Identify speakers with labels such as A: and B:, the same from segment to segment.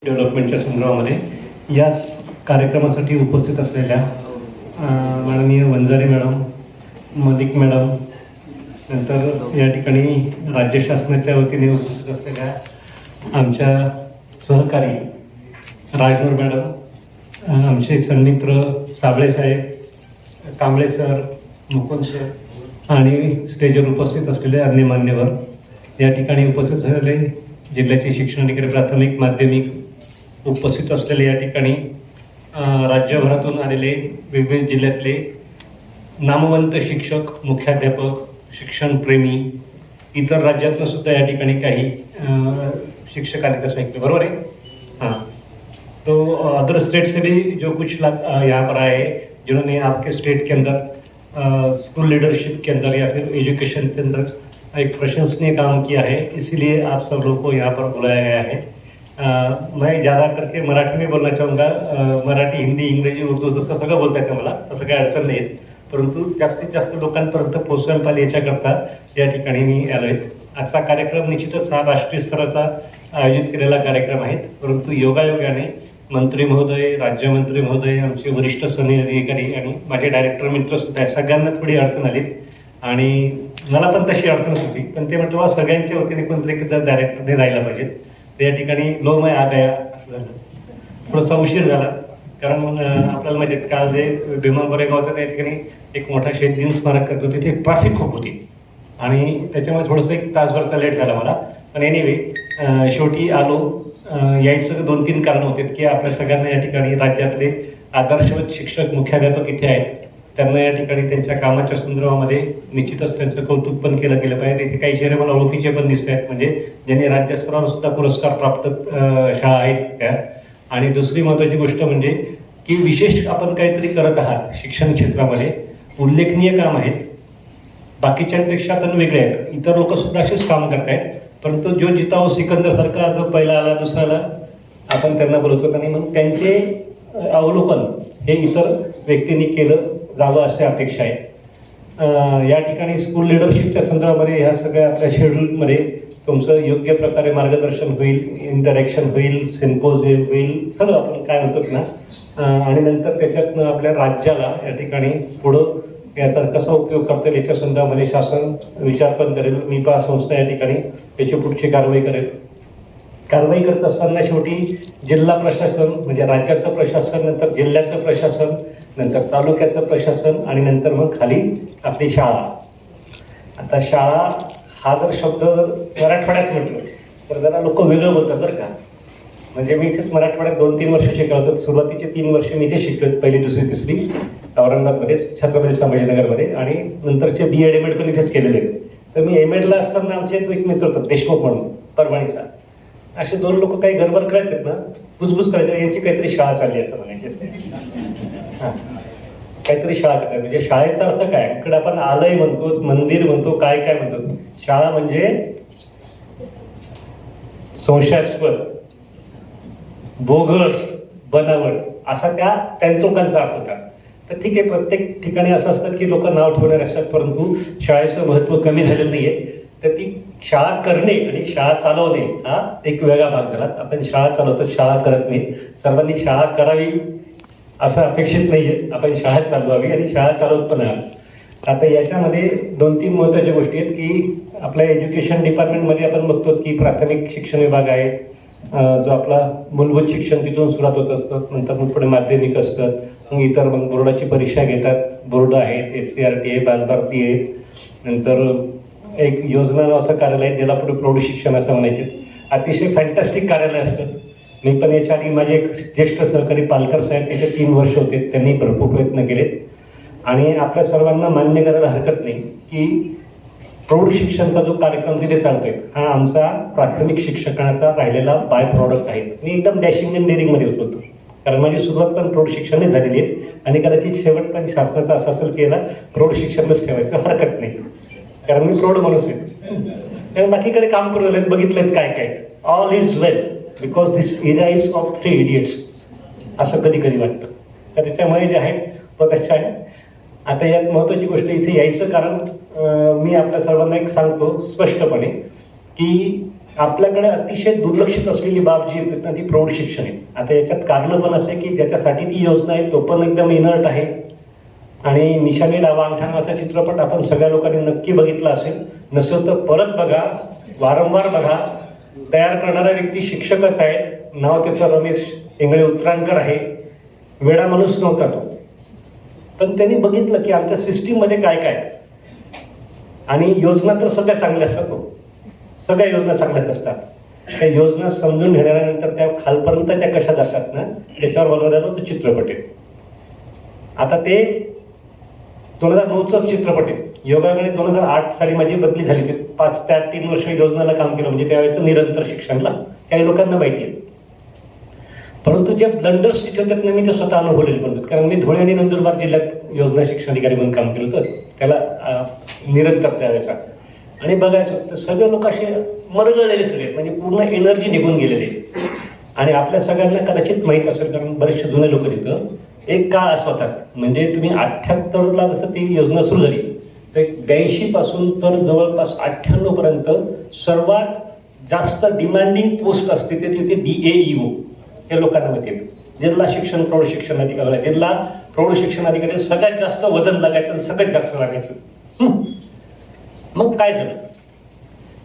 A: डेव्हलपमेंटच्या संदर्भामध्ये या कार्यक्रमासाठी उपस्थित असलेल्या माननीय वंजारी मॅडम, मलिक मॅडम, नंतर या ठिकाणी राज्य शासनाच्या वतीने उपस्थित असलेल्या आमच्या सहकारी राजनूर मॅडम, आमचे सन्मित्र साबळे साहेब, कांबळे सर, मुकुंद सर आणि स्टेजवर उपस्थित असलेले अन्य मान्यवर, या ठिकाणी उपस्थित झालेले जिल्ह्याचे शिक्षणाधिकारी प्राथमिक माध्यमिक उपस्थित असलेले, या ठिकाणी राज्यभरातून आलेले वेगवेगळ्या जिल्ह्यातले नामवंत शिक्षक, मुख्याध्यापक, शिक्षणप्रेमी, इतर राज्यातनं सुद्धा या ठिकाणी काही शिक्षक आले तसं ऐकलं, बरोबर आहे? हाँ, तो अदर स्टेट से भी जो कुछ यहाँ पर आए जिन्होंने आपके स्टेट के अंदर स्कूल लीडरशिप के अंदर या फिर एजुकेशन के अंदर एक प्रशंसनीय काम किया है, इसीलिए आप सब लोगों को यहाँ पर बुलाया गया है। मैं ज़्यादा करके मराठी में बोलना चाहूँगा, मराठी, हिंदी, इंग्रजी, उर्दू जसं सगळं बोलता येतं मला, असं काही अडचण नाही, परंतु जास्तीत जास्त लोकांपर्यंत पोहोचवायला पाहिजे याच्याकरता या ठिकाणी मी आलो आहे। आजचा कार्यक्रम निश्चितच हा राष्ट्रीय स्तराचा आयोजित केलेला कार्यक्रम आहे, परंतु योगायोगाने मंत्री महोदय, राज्यमंत्री महोदय, आमचे वरिष्ठ सनदी अधिकारी आणि माझे डायरेक्टर मित्र सुद्धा सगळ्यांना थोडी अडचण आली आणि मला पण तशी अडचण होती, पण ते म्हटलं सगळ्यांच्या वतीने कोणतरी डायरेक्टरने राहिला पाहिजे, या ठिकाणी लो मैं आ गया असं झालं। थोडासा उशीर झाला कारण आपल्याला माहिती आहे काल जे भीमा गोरेगावचं त्या ठिकाणी एक मोठा शहीद दिन स्मारक करत होते, तिथे ट्रॅफिक खूप होती आणि त्याच्यामुळे थोडंसं एक तासभरचा लेट झाला मला, पण एनिवे शेवटी आलो। यायचं 2-3 कारण होते की आपल्या सगळ्यांना या ठिकाणी राज्यातले आदर्शवत शिक्षक, मुख्याध्यापक इथे आहेत, त्यांना या ठिकाणी त्यांच्या कामाच्या संदर्भामध्ये निश्चितच त्यांचं कौतुक पण केलं गेलं पाहिजे। इथे काही शहरे मला ओळखीचे पण दिसत आहेत, म्हणजे ज्यांनी राज्यस्तरावर सुद्धा पुरस्कार प्राप्त शाळा आहेत त्या। आणि दुसरी महत्त्वाची गोष्ट म्हणजे की विशेष आपण काहीतरी करत आहात शिक्षण क्षेत्रामध्ये, उल्लेखनीय काम आहेत, बाकीच्यांपेक्षा पण वेगळे आहेत, इतर लोक सुद्धा असेच काम करतायत, परंतु जो जिताओ सिकंदर सारखा जो पहिला आला दुसरा आला आपण त्यांना बोलवतो, आणि म्हणून त्यांचे अवलोकन हे इतर व्यक्तींनी केलं जावं अशी अपेक्षा आहे। या ठिकाणी स्कूल लिडरशिपच्या संदर्भामध्ये ह्या सगळ्या आपल्या शेड्यूलमध्ये तुमचं योग्य प्रकारे मार्गदर्शन होईल, इंटरॅक्शन होईल, सिम्पोजियम होईल, सगळं आपण काय म्हणतो ना, आणि नंतर त्याच्यातनं आपल्या राज्याला या ठिकाणी पुढं याचा कसा उपयोग करता येईल याच्या संदर्भामध्ये शासन विचार पण करेल। MIPA संस्था या ठिकाणी याची पुढची कारवाई करेल। कारवाई करत असताना शेवटी जिल्हा प्रशासन म्हणजे राज्याचं प्रशासन, नंतर जिल्ह्याचं प्रशासन, नंतर तालुक्याचं प्रशासन आणि नंतर मग खाली आपली शाळा। आता शाळा हा जर शब्द मराठवाड्यात म्हटलं तर जरा लोक वेगळं बोलतात बरं का, म्हणजे मी इथेच मराठवाड्यात 2-3 वर्ष शिकलो होतो। सुरुवातीचे 3 वर्ष मी इथे शिकलो, पहिली, दुसरी, तिसरी औरंगाबादमध्ये छत्रपती संभाजीनगरमध्ये, आणि नंतरचे BEd MAd पण इथेच केलेले आहेत। तर मी MAdला असताना आमचे एक मित्र होता देशमुख म्हणून, परभणीचा, असे 2 लोक काही गडबड करायचे ना, बुजबुज करायचे, यांची काहीतरी शाळा चालली असं म्हणायचे, काहीतरी शाळा करतात, म्हणजे शाळेचा अर्थ काय, इकडे आपण आलय म्हणतो, मंदिर म्हणतो, काय काय म्हणतो, शाळा म्हणजे संशयास्पद, बोगस, बनावट असा त्यांचा अर्थ होता। तर ठीक आहे, प्रत्येक ठिकाणी असं असतं की लोक नाव ठेवणारे असतात, परंतु शाळेचं महत्त्व कमी झालेलं नाहीये। तर ती शाळा करणे आणि शाळा चालवणे हा एक वेगळा भाग झाला। आपण शाळा चालवतो, शाळा करत नाही, सर्वांनी शाळा करावी असं अपेक्षित नाहीये, आपण शाळा चालवावी आणि शाळा चालवत पण आहात। आता याच्यामध्ये 2-3 महत्त्वाच्या गोष्टी आहेत की आपल्या एज्युकेशन डिपार्टमेंटमध्ये आपण बघतो की प्राथमिक शिक्षण विभाग आहे, जो आपला मूलभूत शिक्षण तिथून सुरुवात होत असतं, नंतर मग पुढे माध्यमिक असतं, मग इतर मग बोर्डाची परीक्षा घेतात, बोर्ड आहेत, SCRT आहे, बालभारती आहे, नंतर एक योजना नावाचं कार्यालय आहे ज्याला पुढे प्रौढ शिक्षण असं म्हणायचे, अतिशय फॅन्टॅस्टिक कार्यालय असतं। मी पण याच्या आधी माझे एक ज्येष्ठ सहकारी पालकर साहेब तिथे 3 वर्ष होते, त्यांनी भरपूर प्रयत्न केले आणि आपल्या सर्वांना मान्य करायला हरकत नाही की प्रौढ शिक्षणाचा जो कार्यक्रम तिथे चालतोय हा आमचा प्राथमिक शिक्षणाचा राहिलेला बाय प्रॉडक्ट आहे। मी एकदम डॅशिंग अँड डेअरिंगमध्ये होतो, कारण माझी सुरुवात पण प्रौढ शिक्षणच झालेली आहे आणि कदाचित शेवट पण शासनाचा असा असेल की याला प्रौढ शिक्षणच ठेवायचं हरकत नाही, कारण मी प्रौढ माणूस आहे। बाकीकडे काम करून बघितलेत काय काय, all is well because this area is of 3 idiots असं कधी कधी वाटतं। तर त्याच्यामुळे जे आहे प्रकाश आहे। आता यात महत्त्वाची गोष्ट इथे यायचं कारण मी आपल्या सर्वांना एक सांगतो स्पष्टपणे की आपल्याकडे अतिशय दुर्लक्षित असलेली बाब जी आहे ना ती प्रौढ शिक्षण आहे. आता याच्यात कारण पण असं आहे की ज्याच्यासाठी ती योजना आहे तो पण एकदम इनर्ट आहे. आणि निशाणी डावा अंगठा नावाचा चित्रपट आपण सगळ्या लोकांनी नक्की बघितला असेल, नसेल तर परत बघा, वारंवार बघा. तयार करणारा व्यक्ती शिक्षकच आहेत, नाव त्याचं रमेश इंगळे उतरांकर आहे. वेडा माणूस नव्हता तो, पण त्यांनी बघितलं की आमच्या सिस्टीममध्ये काय काय. आणि योजना तर सगळ्या चांगल्या असतात, सगळ्या योजना चांगल्याच असतात. त्या योजना समजून घेण्यानंतर त्या खालपर्यंत त्या कशा जातात ना त्याच्यावर बनवलेला तो चित्रपट आहे. आता ते 2009चा चित्रपट आहे. योगायोगाने 2008 साली माझी बदली झाली. 5 ते 3 वर्ष योजनेला काम केलं, म्हणजे त्यावेळेचं निरंतर शिक्षणला काही लोकांना माहिती आहे. परंतु जे ब्लंडर्स तिथे होतात ना मी ते स्वतः अनुभवलेले म्हणतात, कारण मी धुळे आणि नंदुरबार जिल्ह्यात योजना शिक्षण अधिकारी म्हणून काम केलं होतं त्याला निरंतर त्यावेळेचा. आणि बघायचं तर सगळे लोक असे मरगळलेले सगळे, म्हणजे पूर्ण एनर्जी निघून गेलेले. आणि आपल्या सगळ्यांना कदाचित माहीत असेल, कारण बरेचसे जुने लोक तिथं एक काळ असं होता, म्हणजे तुम्ही 78ला जसं ती योजना सुरू झाली तर 82 पासून तर जवळपास 98 पर्यंत सर्वात जास्त डिमांडिंग पोस्ट असते ते तिथे DAEO हे लोकांना माहिती येतं. जिल्हा शिक्षण प्रौढ शिक्षण अधिकारी, जिल्हा प्रौढ शिक्षण अधिकारी सगळ्यात जास्त वजन लागायचं आणि सगळ्यात जास्त लागायचं. मग काय झालं,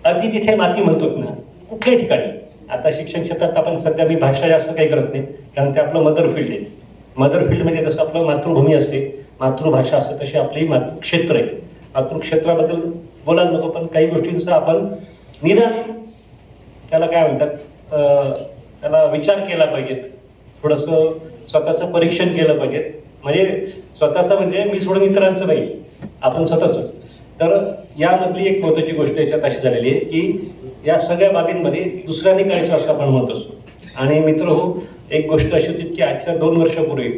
A: अति तिथे माती म्हणतो ना कुठल्याही ठिकाणी. आता शिक्षण क्षेत्रात आपण सध्या मी भाषा जास्त काही करत नाही, कारण ते आपलं मदर फील्ड आहे. मदर फील्ड म्हणजे जसं आपलं मातृभूमी असते, मातृभाषा असते, तशी आपली मातृक्षेत्र आहे. मातृक्षेत्राबद्दल बोलायला नको, पण काही गोष्टींचा आपण निदान त्याला काय म्हणतात त्याला विचार केला पाहिजेत, थोडंसं स्वतःचं परीक्षण केलं पाहिजे. म्हणजे स्वतःचं म्हणजे मी सोडून इतरांचं नाही, आपण स्वतःच. तर यामधली एक महत्त्वाची गोष्ट याच्यात अशी झालेली आहे की या सगळ्या बाबींमध्ये दुसऱ्याने करायचं असं आपण म्हणत असतो. आणि मित्र हो, एक गोष्ट अशी होती की आजच्या 3 वर्षापूर्वी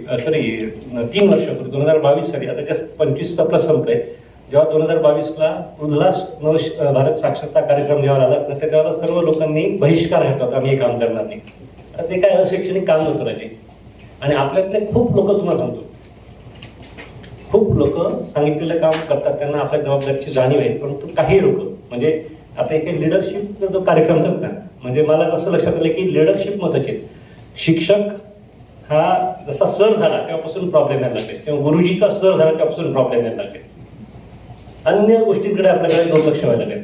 A: 2022 साली, आता जस्ट 25 प्लस संपलंय, जेव्हा 2022ला उल्हास भारत साक्षरता कार्यक्रम जेव्हा झाला तर त्याच्यावर सर्व लोकांनी बहिष्कार घातला होता, आम्ही हे काम करणार नाही. तर ते काय अशैक्षणिक काम नव्हतं राजे. आणि आपल्यातले खूप लोक, तुम्हाला सांगतो, खूप लोक सांगितलेलं काम करतात, त्यांना आपल्या जबाबदारीची जाणीव आहे. परंतु काही लोक म्हणजे आता इथे लिडरशिप जो कार्यक्रम होतात ना, म्हणजे मला असं लक्षात आलं की लिडरशिप महत्वाची. शिक्षक हा जसा सर झाला तेव्हापासून प्रॉब्लेम यायला लागले, किंवा गुरुजीचा सर झाला तेव्हापासून प्रॉब्लेम यायला लागले. अन्य गोष्टींकडे आपल्याकडे दुर्लक्ष व्हायला लागले.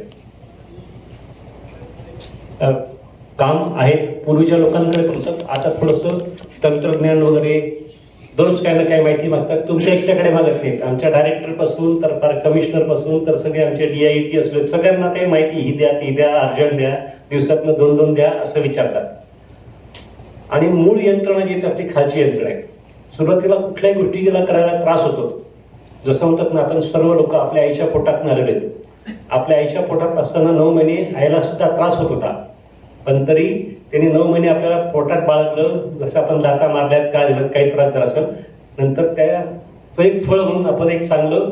A: काम आहेत पूर्वीच्या लोकांकडे करतात, आता थोडंसं तंत्रज्ञान वगैरे दररोज काही ना काही माहिती मागतात, तुमच्या एकट्याकडे मागत नाहीत. आमच्या डायरेक्टर पासून तर कमिशनर पासून तर सगळे आमचे DIT असले सगळ्यांना काही माहिती ही द्या ती द्या, अर्जंट द्या, दिवसातनं 2-2 द्या असं विचारतात. आणि मूळ यंत्रणा जी आपली खालची यंत्रणा आहे. सुरुवातीला कुठल्याही गोष्टीला करायला त्रास होतो. जसं म्हणतात ना, आपण सर्व लोक आपल्या आईच्या पोटात आलेले आहेत. आपल्या आईच्या पोटात असताना 9 महिने आईला सुद्धा त्रास होत होता, पण तरी त्यांनी 9 महिने आपल्याला पोटात बाळगलं. जसं आपण दाता मारल्यात काय झालं, काही त्रास झाला असेल, नंतर त्याचं एक फळ म्हणून आपण एक चांगलं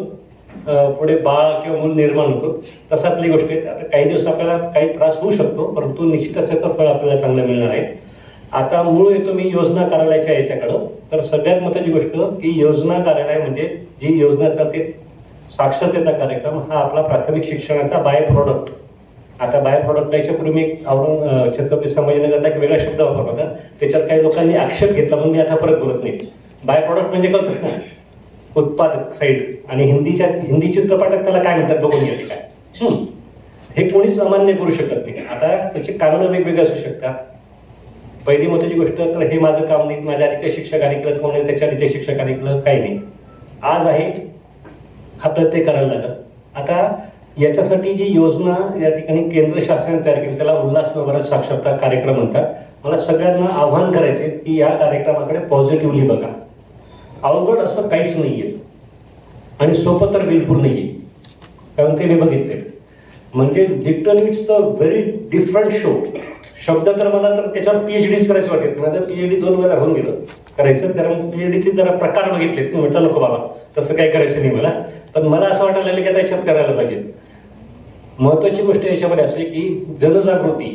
A: पुढे बाळ किंवा मूल निर्माण होतो. तसातली गोष्ट आहे. आता काही दिवस आपल्याला काही त्रास होऊ शकतो, परंतु निश्चितच त्याचं फळ आपल्याला चांगलं मिळणार आहे. आता मूळ येतो मी योजना कार्यालयाच्या याच्याकडं. तर सगळ्यात महत्त्वाची गोष्ट की योजना कार्यालय म्हणजे जी योजना चालते साक्षरतेचा कार्यक्रम, हा आपला प्राथमिक शिक्षणाचा बाय प्रोडक्ट. आता बाय प्रोडक्ट याच्यापूर्वी मी छत्रपती संभाजीनगरला एक वेगळा शब्द वापरला होता, त्याच्यावर काही लोकांनी आक्षेप घेतला, म्हणून मी आता परत बोलत नाही. बाय प्रोडक्ट म्हणजे कळतं ना, उत्पादक साईड. आणि हिंदी चित्रपटात त्याला काय म्हणतात बघून घ्या काय. हे कोणीच अमान्य करू शकत नाही. आता त्याची कारणं वेगवेगळे असू शकतात. पहिली महत्त्वाची गोष्ट, तर हे माझं काम नाही, माझ्या आधीच्या शिक्षकाने केलं, कोणी त्याच्या आधीच्या शिक्षकाने केलं, काही नाही. आज आहे आपल्याला ते करायला लागलं. आता याच्यासाठी जी योजना या ठिकाणी केंद्र शासनाने तयार केली त्याला उल्हास भारत साक्षरता कार्यक्रम म्हणतात. मला सगळ्यांना आव्हान करायचे की या कार्यक्रमाकडे पॉझिटिव्हली बघा. अवघड असं काहीच नाहीये आणि सोपं तर बिलकुल नाहीये, कारण ते मी बघितले. म्हणजे literally it's the very different show. शब्द तर मला तर त्याच्यावर PhDच करायचं वाटत. माझं PhD 2 वेळा होऊन गेलं करायचं, कारण PhDचे जरा प्रकार बघितले. मी म्हटलं नको बाबा तसं काही करायचं नाही मला, पण मला असं वाटायला लागलं की आता याच्यात करायला पाहिजे. महत्वाची गोष्ट याच्यामध्ये असे की जनजागृती,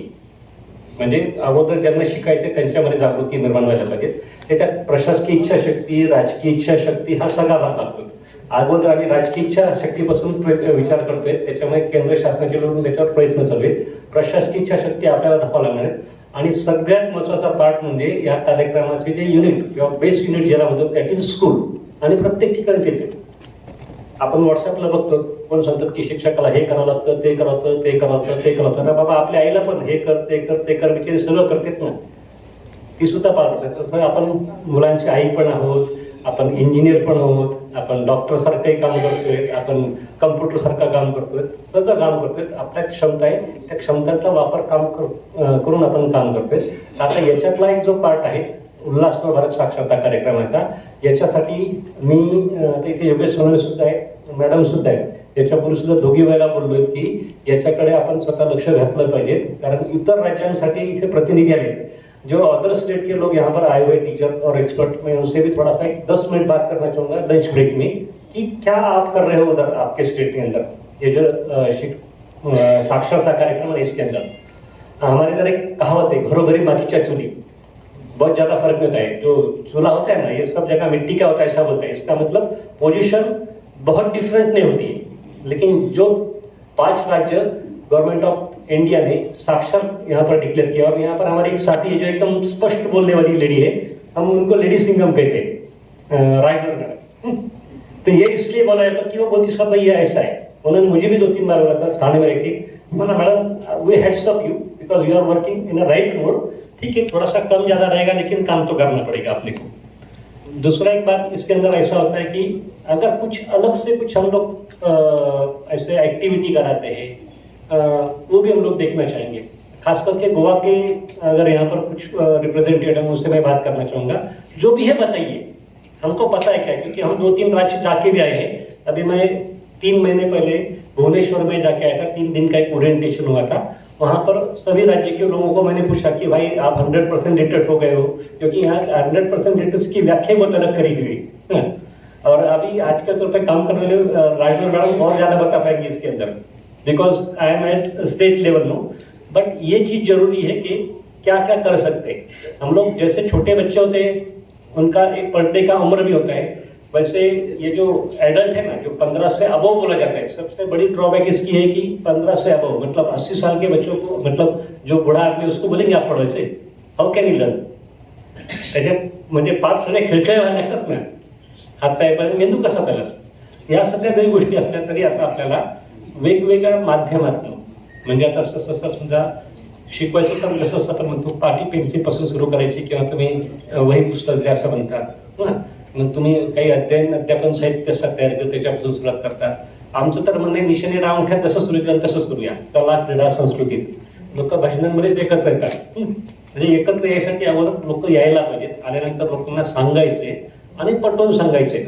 A: म्हणजे अगोदर ज्यांना शिकायचे त्यांच्यामध्ये जागृती निर्माण व्हायला पाहिजे. त्याच्यात प्रशासकीय इच्छाशक्ती, राजकीय इच्छाशक्ती हा सगळा भाग लागतो. अगोदर आम्ही राजकीय इच्छाशक्तीपासून विचार करतोय, त्याच्यामुळे केंद्र शासनाचे लोक त्याच्यावर प्रयत्न चालू आहेत. प्रशासकीय इच्छाशक्ती आपल्याला दाखवा लागणार आहे. आणि सगळ्यात महत्वाचा पार्ट म्हणजे या कार्यक्रमाचे जे युनिट किंवा बेस युनिट ज्याला म्हणतो दॅट इज स्कूल. आणि प्रत्येक ठिकाणी तेच आहे. आपण व्हॉट्सअपला बघतो, कोण सांगतात की शिक्षकाला हे करावं लागतं, ते करावं लागतं, ते करावं लागतं, ते करावं लागतं. बाबा आपल्या आईला पण हे कर, ते कर, ते कर, बिचारी सगळं करतात ना, ती सुद्धा पाळतात. तसं आपण मुलांची आई पण आहोत, आपण इंजिनियर पण आहोत, आपण डॉक्टर सारखंही काम करतोय, आपण कम्प्युटर सारखं काम करतोय, सगळं काम करतोय. आपल्या क्षमता आहे, त्या क्षमतांचा वापर करून आपण काम करतोय. आता याच्यातला एक जो पार्ट आहे उल्हासनगर भारत साक्षरता कार्यक्रमाचा, याच्यासाठी मी इथे योगेश सोनवणे सुद्धा आहेत, मॅडम सुद्धा आहेत, याच्यापूर्वी सुद्धा दोघी वेळेला बोललोय की याच्याकडे आपण स्वतः लक्ष घातलं पाहिजे. कारण इतर राज्यांसाठी इथे प्रतिनिधी आहेत, जो अदर स्टेट के लोग यहाँ पर आए हुए टीचर और एक्सपर्ट, मैं उनसे भी थोड़ा सा 10 मिनट बात करना चाहूँगा लंच ब्रेक में कि क्या आप कर रहे हो उधर आपके स्टेट के अंदर, ये जो साक्षरता कार्यक्रम है इसके अंदर. हमारे इधर एक कहावत है, घरों घरी माचीच्या चूली, बहुत ज्यादा फर्क नहीं होता है. जो चूल्हा होता है ना, ये सब जगह मिट्टी का होता है ऐसा बोलते हैं. इसका मतलब पोजीशन बहुत डिफरेंट नहीं होती है. लेकिन जो 5 राज्य गवर्नमेंट ऑफ इंडिया ने साक्षर यहाँ पर डिक्लेयर किया, और यहाँ पर हमारी एक साथी है जो एकदम स्पष्ट बोलने वाली लेडी है, हम उनको लेडी सिंगम कहते हैं, रायगढ़ में. तो ये इसलिए बोला जाता कि वो बोलती सब भैया ऐसा है. उन्होंने मुझे भी 2-3 बार बोला था, थाने में रहती, मैंने madam we heads up you because you are working in a right mode. ठीक है, थोड़ा सा कम ज्यादा रहेगा लेकिन काम तो करना पड़ेगा अपने को. दूसरा एक बात इसके अंदर ऐसा होता है कि अगर कुछ अलग से कुछ हम लोग ऐसे एक्टिविटी कराते हैं, वो भी हम लोग देखना चाहेंगे. खास करके गोवा के अगर यहाँ पर कुछ रिप्रेजेंटेटिव हैं, उनसे मैं बात करना चाहूंगा. जो भी है बताइए, हमको पता है क्या, क्योंकि हम 2-3 राज्य जाके भी आए हैं. अभी मैं 3 महीने पहले भुवनेश्वर में जाके आया था, 3 दिन का एक ओरिएंटेशन हुआ था. वहां पर सभी राज्य के लोगों को मैंने पूछा कि भाई आप 100% रिटर्ट हो गए हो, क्योंकि यहाँ 100% रिटर्ट की व्याख्या बहुत अलग करी हुई. और अभी आज के तौर पर काम करने वाले राजवीर मैडम और ज्यादा बता पाएंगे इसके अंदर, because I am at state level no. But ये चीज जरूरी है कि क्या क्या कर सकते हैं हम लोग. जैसे छोटे बच्चे होते हैं उनका एक पढ़ने का उम्र भी होता है, वैसे ये जो एडल्ट है ना, जो 15 से अबव बोला जाता है, सबसे बड़ी ड्रॉबैक इसकी है कि 15 से अबव मतलब 80 साल के बच्चों को, मतलब जो बूढ़ा आदमी उसको बोलेंगे आप पढ़ो ऐसे, हाउ कैन यू लर्न. त्याचे म्हणजे 5 सगळे खिळखिळे व्हायला लागतात ना, हात पाय पण मेंदू कसा चालत. या सगळ्या जरी गोष्टी असल्या तरी आता आपल्याला वेगवेगळ्या माध्यमातून, म्हणजे आता सहसा सुद्धा शिकवायचं तर जसं असतं आपण म्हणतो पाटी पेन्सिल पासून सुरू करायची, किंवा तुम्ही वही पुस्तक असं म्हणतात ना, मग तुम्ही काही अध्यापन साहित्य तयार करत त्याच्यापासून सुरुवात करतात. आमचं तर म्हणणं निशाने रावून ठेवा, तसंच सुरू केलं तसंच करूया. कला, क्रीडा, संस्कृतीत लोक भाषणांमध्येच एकत्र येतात. म्हणजे एकत्र यायसाठी अगोदर लोक यायला पाहिजेत, आल्यानंतर लोकांना सांगायचे आणि पटवून सांगायचे.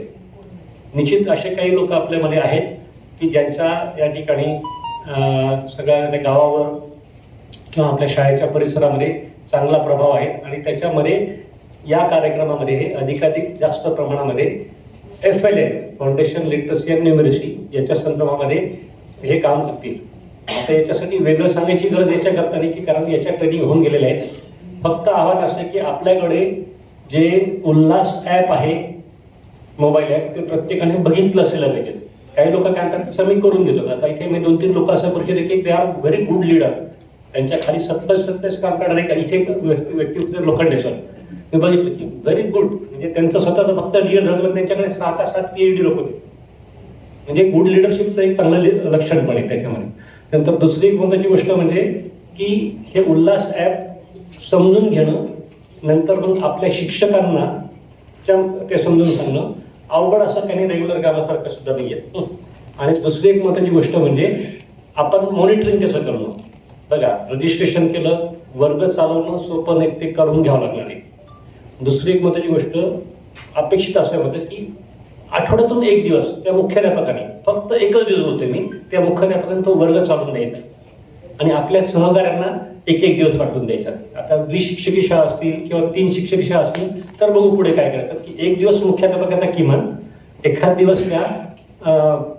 A: निश्चित असे काही लोक आपल्यामध्ये आहेत की ज्यांच्या या ठिकाणी सगळ्या त्या गावावर किंवा आपल्या शाळेच्या परिसरामध्ये चांगला प्रभाव आहे, आणि त्याच्यामध्ये या कार्यक्रमामध्ये हे अधिकाधिक जास्त प्रमाणामध्ये FLN foundation literacy and numeracy याच्या संदर्भामध्ये हे काम करतील. आता याच्यासाठी वेगळं सांगायची गरज याच्याकरता नाही, की कारण याच्या ट्रेनिंग होऊन गेलेल्या आहेत. फक्त आव्हान असं की आपल्याकडे जे उल्हास ॲप आहे, मोबाईल ॲप, ते प्रत्येकाने बघितलं असलं पाहिजे. काही लोक काय म्हणतात तसं मी करून देतो. आता इथे मी 2-3 लोक असं परिचय की they are very good leader, त्यांच्या खाली 27 काम करणारे काही इथे व्यक्ती लोखंडे सर मी बघितलं की व्हेरी गुड, म्हणजे त्यांचं स्वतःचं फक्त लीडर झालं, त्यांच्याकडे 6 का 7 PhD लोक होते. म्हणजे गुड लिडरशिपचं एक चांगलं लक्षण पण आहे त्याच्यामध्ये. नंतर दुसरी एक महत्त्वाची गोष्ट म्हणजे की हे उल्हास ॲप समजून घेणं, नंतर मग आपल्या शिक्षकांना ते समजून सांगणं अवघड असं काही रेग्युलर कामासारखं सुद्धा नाही आहे. आणि दुसरी एक महत्त्वाची गोष्ट म्हणजे आपण मॉनिटरिंग त्याचं करणं. बघा, रजिस्ट्रेशन केलं, वर्ग चालवणं सोपं नाही, ते करून घ्यावं लागणार आहे. दुसरी एक महत्त्वाची गोष्ट अपेक्षित असं होतं की आठवड्यातून 1 दिवस त्या मुख्याध्यापकाने, फक्त 1च दिवस बोलतोय मी, त्या मुख्याध्यापकाने तो वर्ग चालवून द्यायचा आणि आपल्या सहकाऱ्यांना 1-1 दिवस वाटून द्यायचा. आता 20 शिक्षकी शाळा असतील किंवा 3 शिक्षकी शाळा असतील तर बघू पुढे काय करायचं, की 1 दिवस मुख्याध्यापकाचा किमान, एखाद दिवस त्या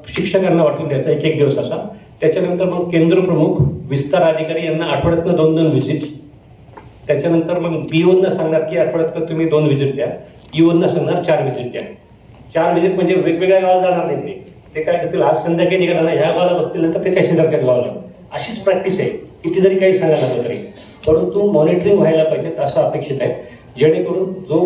A: शिक्षकांना वाटून द्यायचा, 1-1 दिवस असा. त्याच्यानंतर मग केंद्र प्रमुख, विस्तार अधिकारी यांना आठवड्यातनं 2-2 व्हिजिट, त्याच्यानंतर मग B1 सांगणार की आठवड्यात तुम्ही 2 व्हिजिट द्या, E1 सांगणार 4 व्हिजिट द्या. 4 व्हिजिट म्हणजे वेगवेगळ्या गावाला जाणार नाही ते काय करतील, आज संध्याकाळी निघाला ह्या गावाला बसतील नंतर त्याच्या शेजारच्या गावाला. अशीच प्रॅक्टिस आहे, किती जरी काही सांगायला लागलं तरी. परंतु मॉनिटरिंग व्हायला पाहिजेत असं अपेक्षित आहे, जेणेकरून जो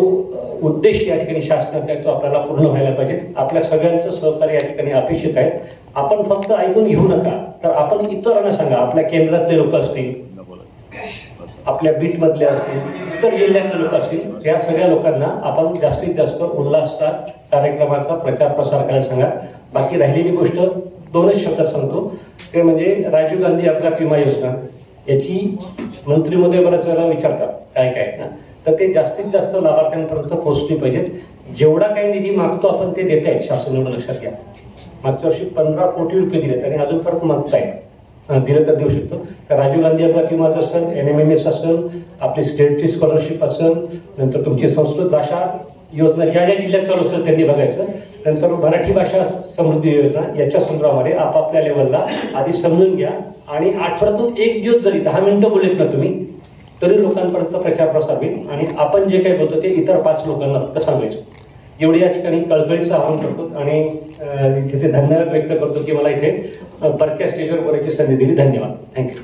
A: उद्देश या ठिकाणी शासनाचा आहे तो आपल्याला पूर्ण व्हायला पाहिजे. आपल्या सगळ्यांचं सहकार्य या ठिकाणी अपेक्षित आहे. आपण फक्त ऐकून घेऊ नका, तर आपण इतरांना सांगा. आपल्या केंद्रातले लोक असतील, आपल्या बीट मधले असतील, इतर जिल्ह्यातले लोक असतील, या सगळ्या लोकांना आपण जास्तीत जास्त उल्हासचा कार्यक्रमाचा प्रचार प्रसार करायला सांगा. बाकी राहिलेली गोष्ट 2च शब्दात सांगतो, ते म्हणजे राजीव गांधी अपघात विमा योजना. याची मंत्री महोदय बऱ्याच वेळेला विचारतात काय काय ना, तर ते जास्तीत जास्त लाभार्थ्यांपर्यंत पोहोचली पाहिजेत. जेवढा काही निधी मागतो आपण ते देत आहेत शासन, एवढं लक्षात घ्या. मागच्या वर्षी 15 कोटी रुपये दिलेत आणि अजून परत मागतायत. दिलं तर देऊ शकतो. तर राजीव गांधी अपघात विमा असेल, NMMS असेल, आपली स्टेटची स्कॉलरशिप असेल, नंतर तुमची संस्कृत भाषा योजना ज्या ज्या जिल्ह्यात चालू असेल त्यांनी बघायचं. नंतर मराठी भाषा समृद्धी योजना, याच्या संदर्भामध्ये आपापल्या लेवलला आधी समजून घ्या आणि आठवड्यातून 1 दिवस जरी 10 मिनिटं बोलत ना तुम्ही, तरी लोकांपर्यंत प्रचार प्रसार होईल आणि आपण जे काही बोलतो ते इतर 5 लोकांना फक्त सांगायचं. एवढी या ठिकाणी कळकळीचं आवाहन करतो आणि तिथे धन्यवाद व्यक्त करतो की मला इथे परक्या स्टेजवर बोलायची संधी दिली. धन्यवाद. थँक्यू.